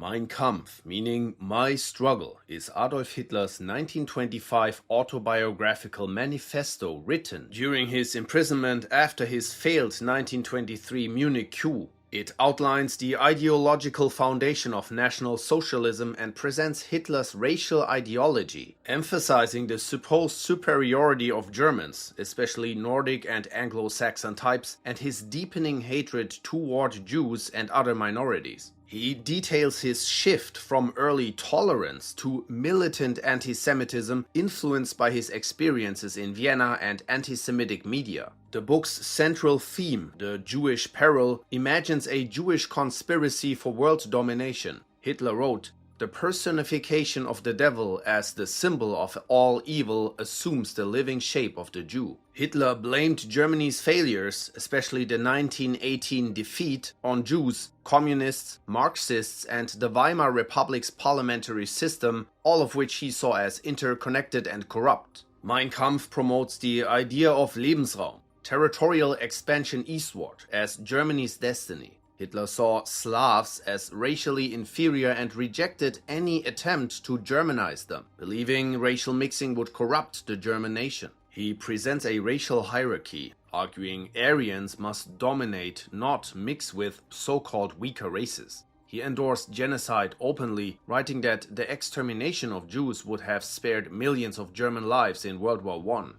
Mein Kampf, meaning My Struggle, is Adolf Hitler's 1925 autobiographical manifesto written during his imprisonment after his failed 1923 Munich coup. It outlines the ideological foundation of National Socialism and presents Hitler's racial ideology, emphasizing the supposed superiority of Germans, especially Nordic and Anglo-Saxon types, and his deepening hatred toward Jews and other minorities. He details his shift from early tolerance to militant anti-Semitism influenced by his experiences in Vienna and anti-Semitic media. The book's central theme, the Jewish peril, imagines a Jewish conspiracy for world domination. Hitler wrote, "The personification of the devil as the symbol of all evil assumes the living shape of the Jew." Hitler blamed Germany's failures, especially the 1918 defeat, on Jews, communists, Marxists, and the Weimar Republic's parliamentary system, all of which he saw as interconnected and corrupt. Mein Kampf promotes the idea of Lebensraum, territorial expansion eastward, as Germany's destiny. Hitler saw Slavs as racially inferior and rejected any attempt to Germanize them, believing racial mixing would corrupt the German nation. He presents a racial hierarchy, arguing Aryans must dominate, not mix with so-called weaker races. He endorsed genocide openly, writing that the extermination of Jews would have spared millions of German lives in World War I.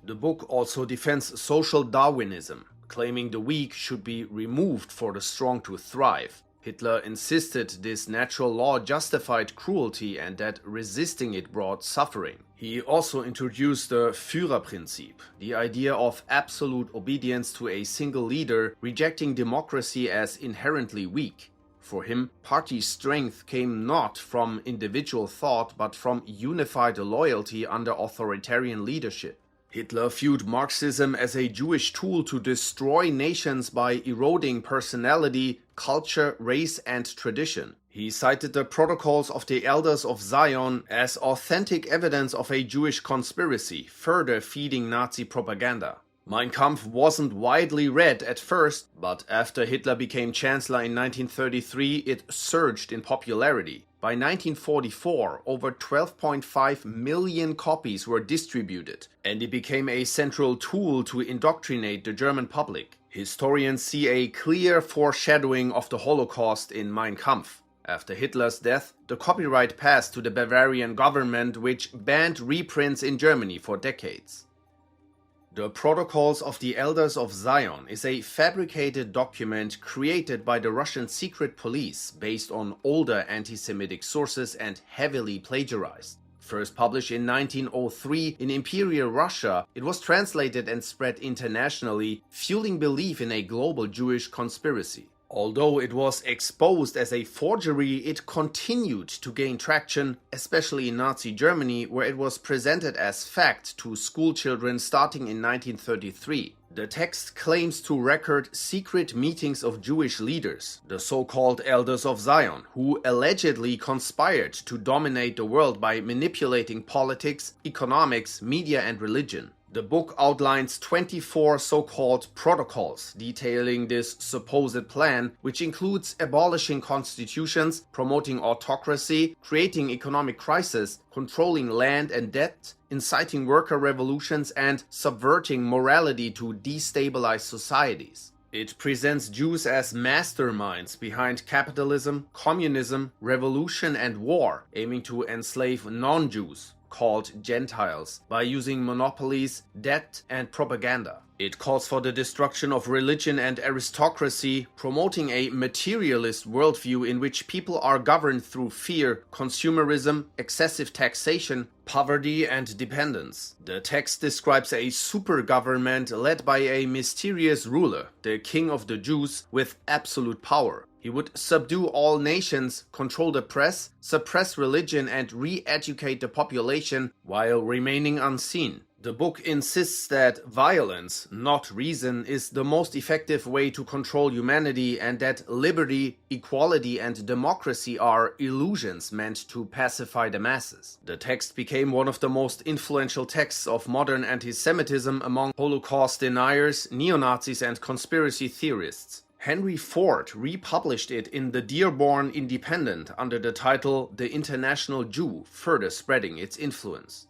The book also defends social Darwinism, claiming the weak should be removed for the strong to thrive. Hitler insisted this natural law justified cruelty and that resisting it brought suffering. He also introduced the Führerprinzip, the idea of absolute obedience to a single leader, rejecting democracy as inherently weak. For him, party strength came not from individual thought but from unified loyalty under authoritarian leadership. Hitler viewed Marxism as a Jewish tool to destroy nations by eroding personality, culture, race, and tradition. He cited the Protocols of the Elders of Zion as authentic evidence of a Jewish conspiracy, further feeding Nazi propaganda. Mein Kampf wasn't widely read at first, but after Hitler became Chancellor in 1933, it surged in popularity. By 1944, over 12.5 million copies were distributed, and it became a central tool to indoctrinate the German public. Historians see a clear foreshadowing of the Holocaust in Mein Kampf. After Hitler's death, the copyright passed to the Bavarian government, which banned reprints in Germany for decades. The Protocols of the Elders of Zion is a fabricated document created by the Russian secret police based on older anti-Semitic sources and heavily plagiarized. First published in 1903 in Imperial Russia, it was translated and spread internationally, fueling belief in a global Jewish conspiracy. Although it was exposed as a forgery, it continued to gain traction, especially in Nazi Germany, where it was presented as fact to schoolchildren starting in 1933. The text claims to record secret meetings of Jewish leaders, the so-called Elders of Zion, who allegedly conspired to dominate the world by manipulating politics, economics, media, and religion. The book outlines 24 so-called protocols detailing this supposed plan, which includes abolishing constitutions, promoting autocracy, creating economic crisis, controlling land and debt, inciting worker revolutions, and subverting morality to destabilize societies. It presents Jews as masterminds behind capitalism, communism, revolution, and war, aiming to enslave non-Jews, called Gentiles, by using monopolies, debt, and propaganda. It calls for the destruction of religion and aristocracy, promoting a materialist worldview in which people are governed through fear, consumerism, excessive taxation, poverty, and dependence. The text describes a super government led by a mysterious ruler, the King of the Jews, with absolute power. He would subdue all nations, control the press, suppress religion, and re-educate the population while remaining unseen. The book insists that violence, not reason, is the most effective way to control humanity and that liberty, equality, and democracy are illusions meant to pacify the masses. The text became one of the most influential texts of modern anti-Semitism among Holocaust deniers, neo-Nazis, and conspiracy theorists. Henry Ford republished it in the Dearborn Independent under the title The International Jew, further spreading its influence.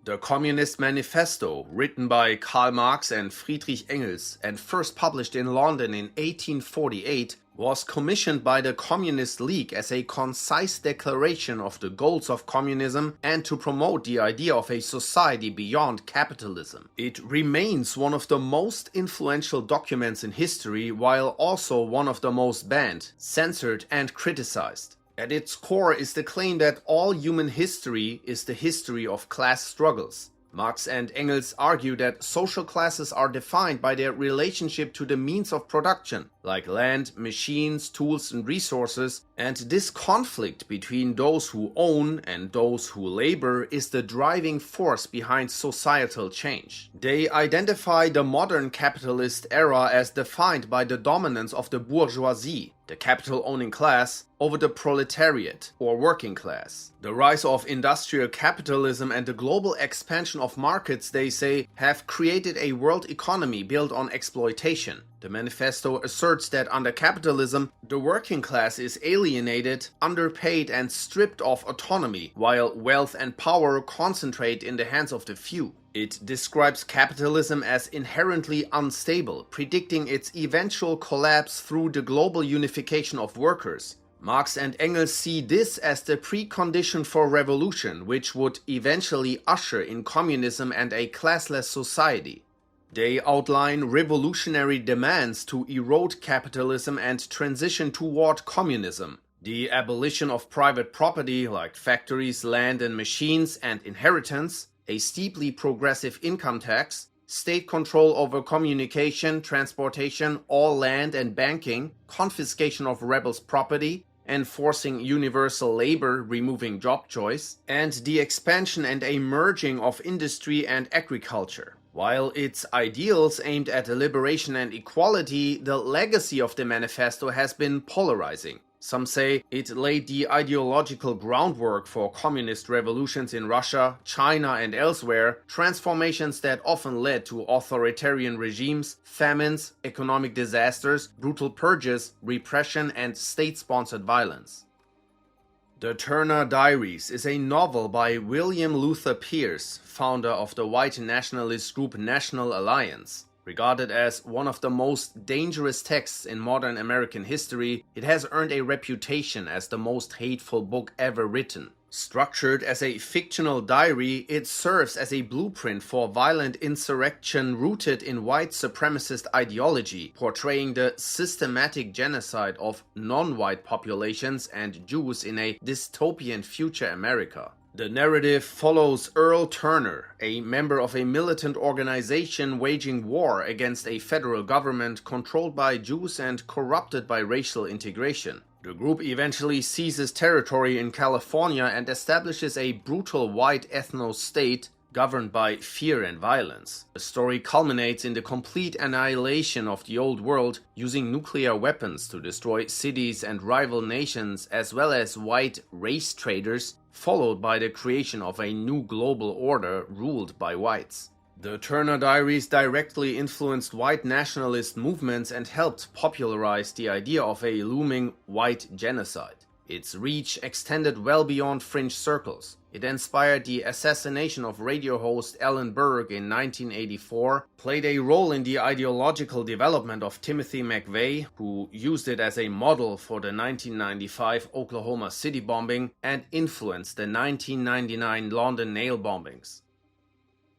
The Communist Manifesto, written by Karl Marx and Friedrich Engels and first published in London in 1848, was commissioned by the Communist League as a concise declaration of the goals of communism and to promote the idea of a society beyond capitalism. It remains one of the most influential documents in history, while also one of the most banned, censored, and criticized. At its core is the claim that all human history is the history of class struggles. Marx and Engels argue that social classes are defined by their relationship to the means of production, like land, machines, tools, and resources, and this conflict between those who own and those who labor is the driving force behind societal change. They identify the modern capitalist era as defined by the dominance of the bourgeoisie, the capital-owning class, over the proletariat, or working class. The rise of industrial capitalism and the global expansion of markets, they say, have created a world economy built on exploitation. The manifesto asserts that under capitalism, the working class is alienated, underpaid, and stripped of autonomy, while wealth and power concentrate in the hands of the few. It describes capitalism as inherently unstable, predicting its eventual collapse through the global unification of workers. Marx and Engels see this as the precondition for revolution, which would eventually usher in communism and a classless society. They outline revolutionary demands to erode capitalism and transition toward communism. The abolition of private property like factories, land and machines, and inheritance, a steeply progressive income tax, state control over communication, transportation, all land and banking, confiscation of rebels' property, enforcing universal labor, removing job choice, and the expansion and a merging of industry and agriculture. While its ideals aimed at liberation and equality, the legacy of the manifesto has been polarizing. Some say it laid the ideological groundwork for communist revolutions in Russia, China, and elsewhere, transformations that often led to authoritarian regimes, famines, economic disasters, brutal purges, repression, and state-sponsored violence. The Turner Diaries is a novel by William Luther Pierce, founder of the white nationalist group National Alliance. Regarded as one of the most dangerous texts in modern American history, it has earned a reputation as the most hateful book ever written. Structured as a fictional diary, it serves as a blueprint for violent insurrection rooted in white supremacist ideology, portraying the systematic genocide of non-white populations and Jews in a dystopian future America. The narrative follows Earl Turner, a member of a militant organization waging war against a federal government controlled by Jews and corrupted by racial integration. The group eventually seizes territory in California and establishes a brutal white ethno-state governed by fear and violence. The story culminates in the complete annihilation of the old world, using nuclear weapons to destroy cities and rival nations as well as white race traders, followed by the creation of a new global order ruled by whites. The Turner Diaries directly influenced white nationalist movements and helped popularize the idea of a looming white genocide. Its reach extended well beyond fringe circles. It inspired the assassination of radio host Ellen Berg in 1984, played a role in the ideological development of Timothy McVeigh, who used it as a model for the 1995 Oklahoma City bombing, and influenced the 1999 London nail bombings.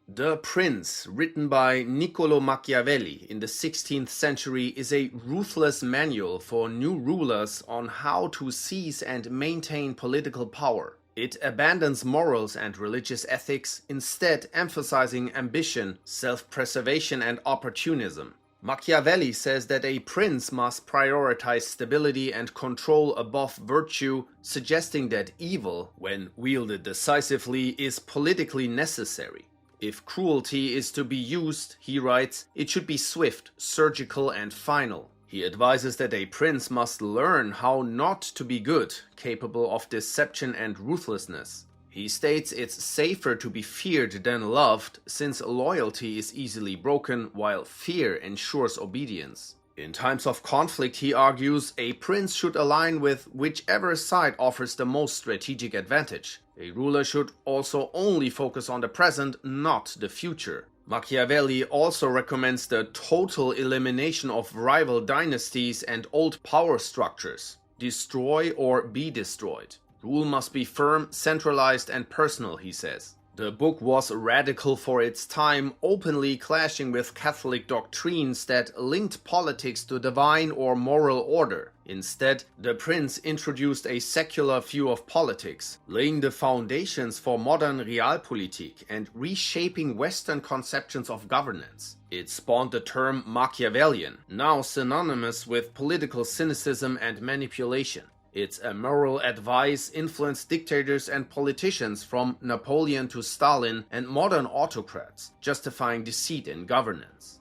The Prince, written by Niccolò Machiavelli in the 16th century, is a ruthless manual for new rulers on how to seize and maintain political power. It abandons morals and religious ethics, instead emphasizing ambition, self-preservation, and opportunism. Machiavelli says that a prince must prioritize stability and control above virtue, suggesting that evil, when wielded decisively, is politically necessary. If cruelty is to be used, he writes, it should be swift, surgical, and final. He advises that a prince must learn how not to be good, capable of deception and ruthlessness. He states it's safer to be feared than loved, since loyalty is easily broken while fear ensures obedience. In times of conflict, he argues, a prince should align with whichever side offers the most strategic advantage. A ruler should also only focus on the present, not the future. Machiavelli also recommends the total elimination of rival dynasties and old power structures. Destroy or be destroyed. Rule must be firm, centralized, and personal, he says. The book was radical for its time, openly clashing with Catholic doctrines that linked politics to divine or moral order. Instead, the prince introduced a secular view of politics, laying the foundations for modern realpolitik and reshaping Western conceptions of governance. It spawned the term Machiavellian, now synonymous with political cynicism and manipulation. Its moral advice influenced dictators and politicians from Napoleon to Stalin and modern autocrats, justifying deceit in governance.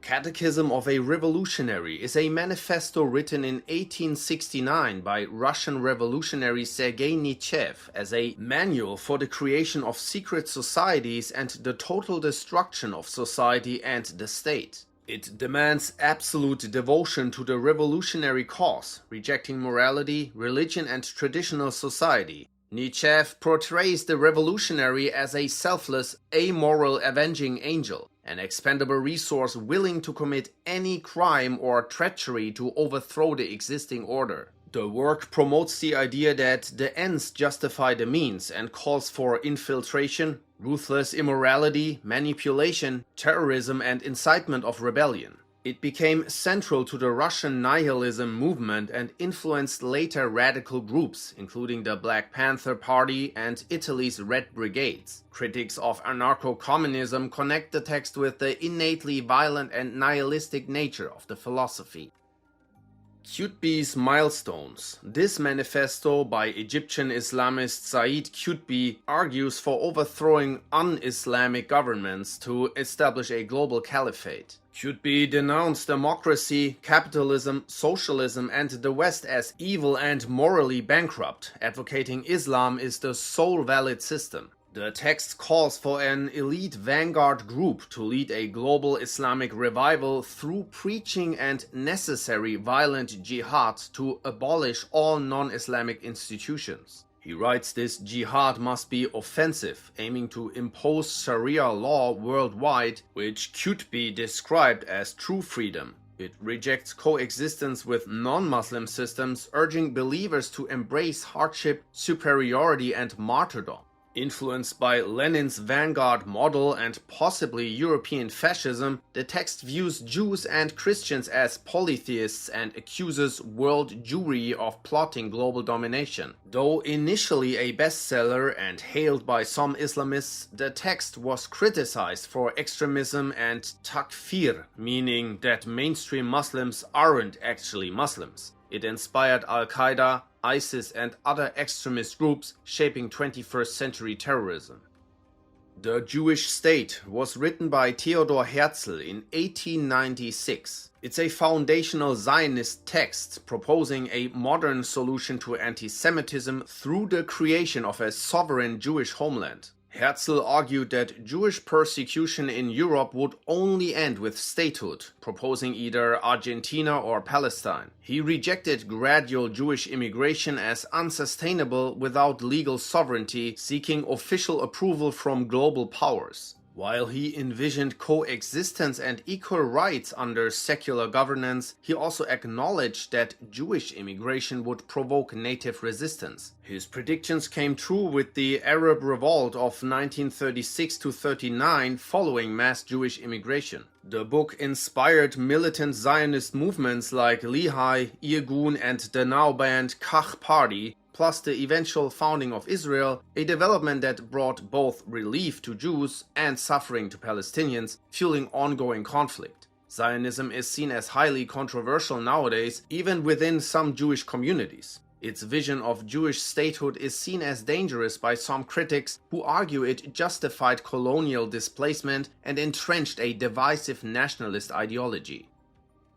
Catechism of a Revolutionary is a manifesto written in 1869 by Russian revolutionary Sergei Nietzsche as a manual for the creation of secret societies and the total destruction of society and the state. It demands absolute devotion to the revolutionary cause, rejecting morality, religion, and traditional society. Nietzsche portrays the revolutionary as a selfless, amoral avenging angel, an expendable resource willing to commit any crime or treachery to overthrow the existing order. The work promotes the idea that the ends justify the means and calls for infiltration, ruthless immorality, manipulation, terrorism, and incitement of rebellion. It became central to the Russian nihilism movement and influenced later radical groups, including the Black Panther Party and Italy's Red Brigades. Critics of anarcho-communism connect the text with the innately violent and nihilistic nature of the philosophy. Qutb's Milestones. This manifesto by Egyptian Islamist Said Qutb argues for overthrowing un-Islamic governments to establish a global caliphate. Qutb denounced democracy, capitalism, socialism, and the West as evil and morally bankrupt, advocating Islam is the sole valid system. The text calls for an elite vanguard group to lead a global Islamic revival through preaching and necessary violent jihad to abolish all non-Islamic institutions. He writes this jihad must be offensive, aiming to impose Sharia law worldwide, which Qutb described as true freedom. It rejects coexistence with non-Muslim systems, urging believers to embrace hardship, superiority, and martyrdom. Influenced by Lenin's vanguard model and possibly European fascism, the text views Jews and Christians as polytheists and accuses world Jewry of plotting global domination. Though initially a bestseller and hailed by some Islamists, the text was criticized for extremism and takfir, meaning that mainstream Muslims aren't actually Muslims. It inspired Al-Qaeda, ISIS, and other extremist groups, shaping 21st century terrorism. The Jewish State was written by Theodor Herzl in 1896. It's a foundational Zionist text proposing a modern solution to anti-Semitism through the creation of a sovereign Jewish homeland. Herzl argued that Jewish persecution in Europe would only end with statehood, proposing either Argentina or Palestine. He rejected gradual Jewish immigration as unsustainable without legal sovereignty, seeking official approval from global powers. While he envisioned coexistence and equal rights under secular governance, he also acknowledged that Jewish immigration would provoke native resistance. His predictions came true with the Arab Revolt of 1936–39 following mass Jewish immigration. The book inspired militant Zionist movements like Lehi, Irgun, and the now-banned Kach Party, plus the eventual founding of Israel, a development that brought both relief to Jews and suffering to Palestinians, fueling ongoing conflict. Zionism is seen as highly controversial nowadays, even within some Jewish communities. Its vision of Jewish statehood is seen as dangerous by some critics who argue it justified colonial displacement and entrenched a divisive nationalist ideology.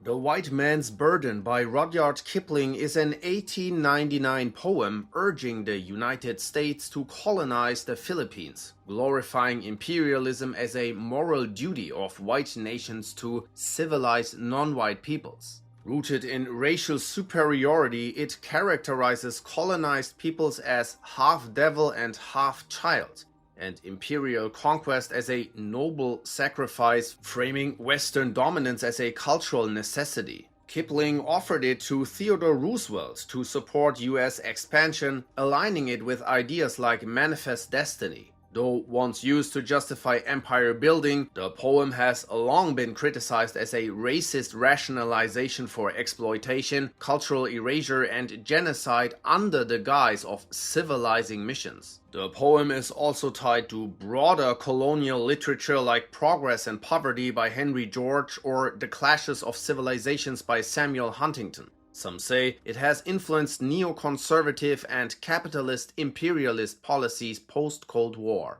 The White Man's Burden by Rudyard Kipling is an 1899 poem urging the United States to colonize the Philippines, glorifying imperialism as a moral duty of white nations to civilize non-white peoples. Rooted in racial superiority, it characterizes colonized peoples as half-devil and half-child, and imperial conquest as a noble sacrifice, framing Western dominance as a cultural necessity. Kipling offered it to Theodor Roosevelt to support US expansion, aligning it with ideas like manifest destiny. Though once used to justify empire building, the poem has long been criticized as a racist rationalization for exploitation, cultural erasure, and genocide under the guise of civilizing missions. The poem is also tied to broader colonial literature like Progress and Poverty by Henry George or The Clashes of Civilizations by Samuel Huntington. Some say it has influenced neoconservative and capitalist imperialist policies post-Cold War.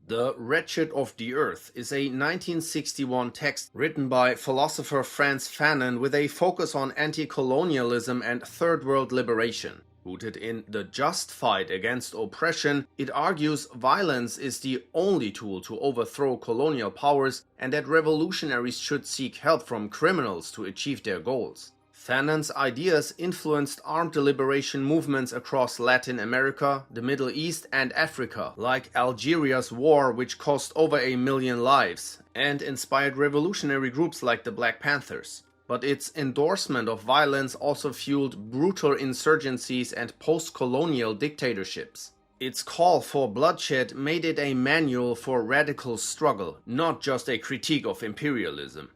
The Wretched of the Earth is a 1961 text written by philosopher Frantz Fanon with a focus on anti-colonialism and third world liberation. Rooted in the just fight against oppression, it argues violence is the only tool to overthrow colonial powers and that revolutionaries should seek help from criminals to achieve their goals. Fanon's ideas influenced armed liberation movements across Latin America, the Middle East, and Africa, like Algeria's war, which cost over 1 million lives, and inspired revolutionary groups like the Black Panthers. But its endorsement of violence also fueled brutal insurgencies and post-colonial dictatorships. Its call for bloodshed made it a manual for radical struggle, not just a critique of imperialism.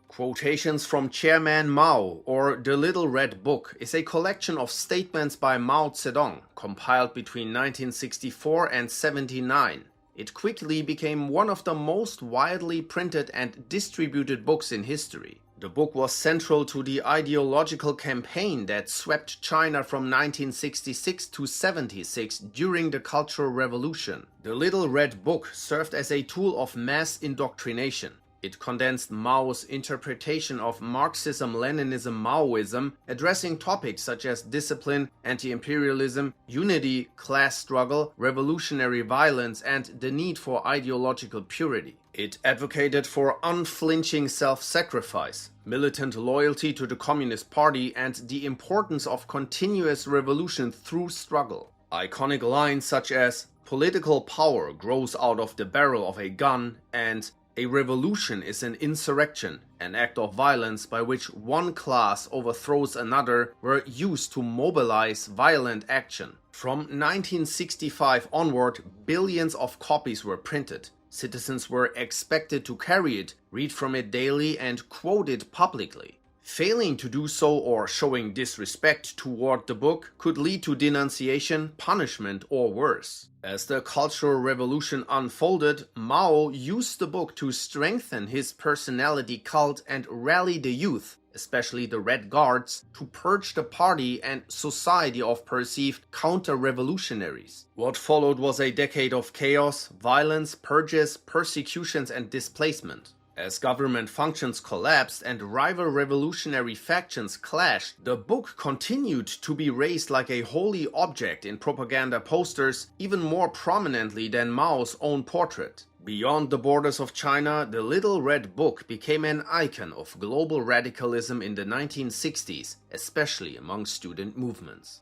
Quotations from Chairman Mao, or The Little Red Book, is a collection of statements by Mao Zedong, compiled between 1964 and 79. It quickly became one of the most widely printed and distributed books in history. The book was central to the ideological campaign that swept China from 1966 to 76 during the Cultural Revolution. The Little Red Book served as a tool of mass indoctrination. It condensed Mao's interpretation of Marxism-Leninism-Maoism, addressing topics such as discipline, anti-imperialism, unity, class struggle, revolutionary violence, and the need for ideological purity. It advocated for unflinching self-sacrifice, militant loyalty to the Communist Party, and the importance of continuous revolution through struggle. Iconic lines such as "Political power grows out of the barrel of a gun" and "A revolution is an insurrection, an act of violence by which one class overthrows another," were used to mobilize violent action. From 1965 onward, billions of copies were printed. Citizens were expected to carry it, read from it daily, and quote it publicly. Failing to do so or showing disrespect toward the book could lead to denunciation, punishment, or worse. As the Cultural Revolution unfolded, Mao used the book to strengthen his personality cult and rally the youth, especially the Red Guards, to purge the party and society of perceived counter-revolutionaries. What followed was a decade of chaos, violence, purges, persecutions, and displacement. As government functions collapsed and rival revolutionary factions clashed, the book continued to be raised like a holy object in propaganda posters, even more prominently than Mao's own portrait. Beyond the borders of China, the Little Red Book became an icon of global radicalism in the 1960s, especially among student movements.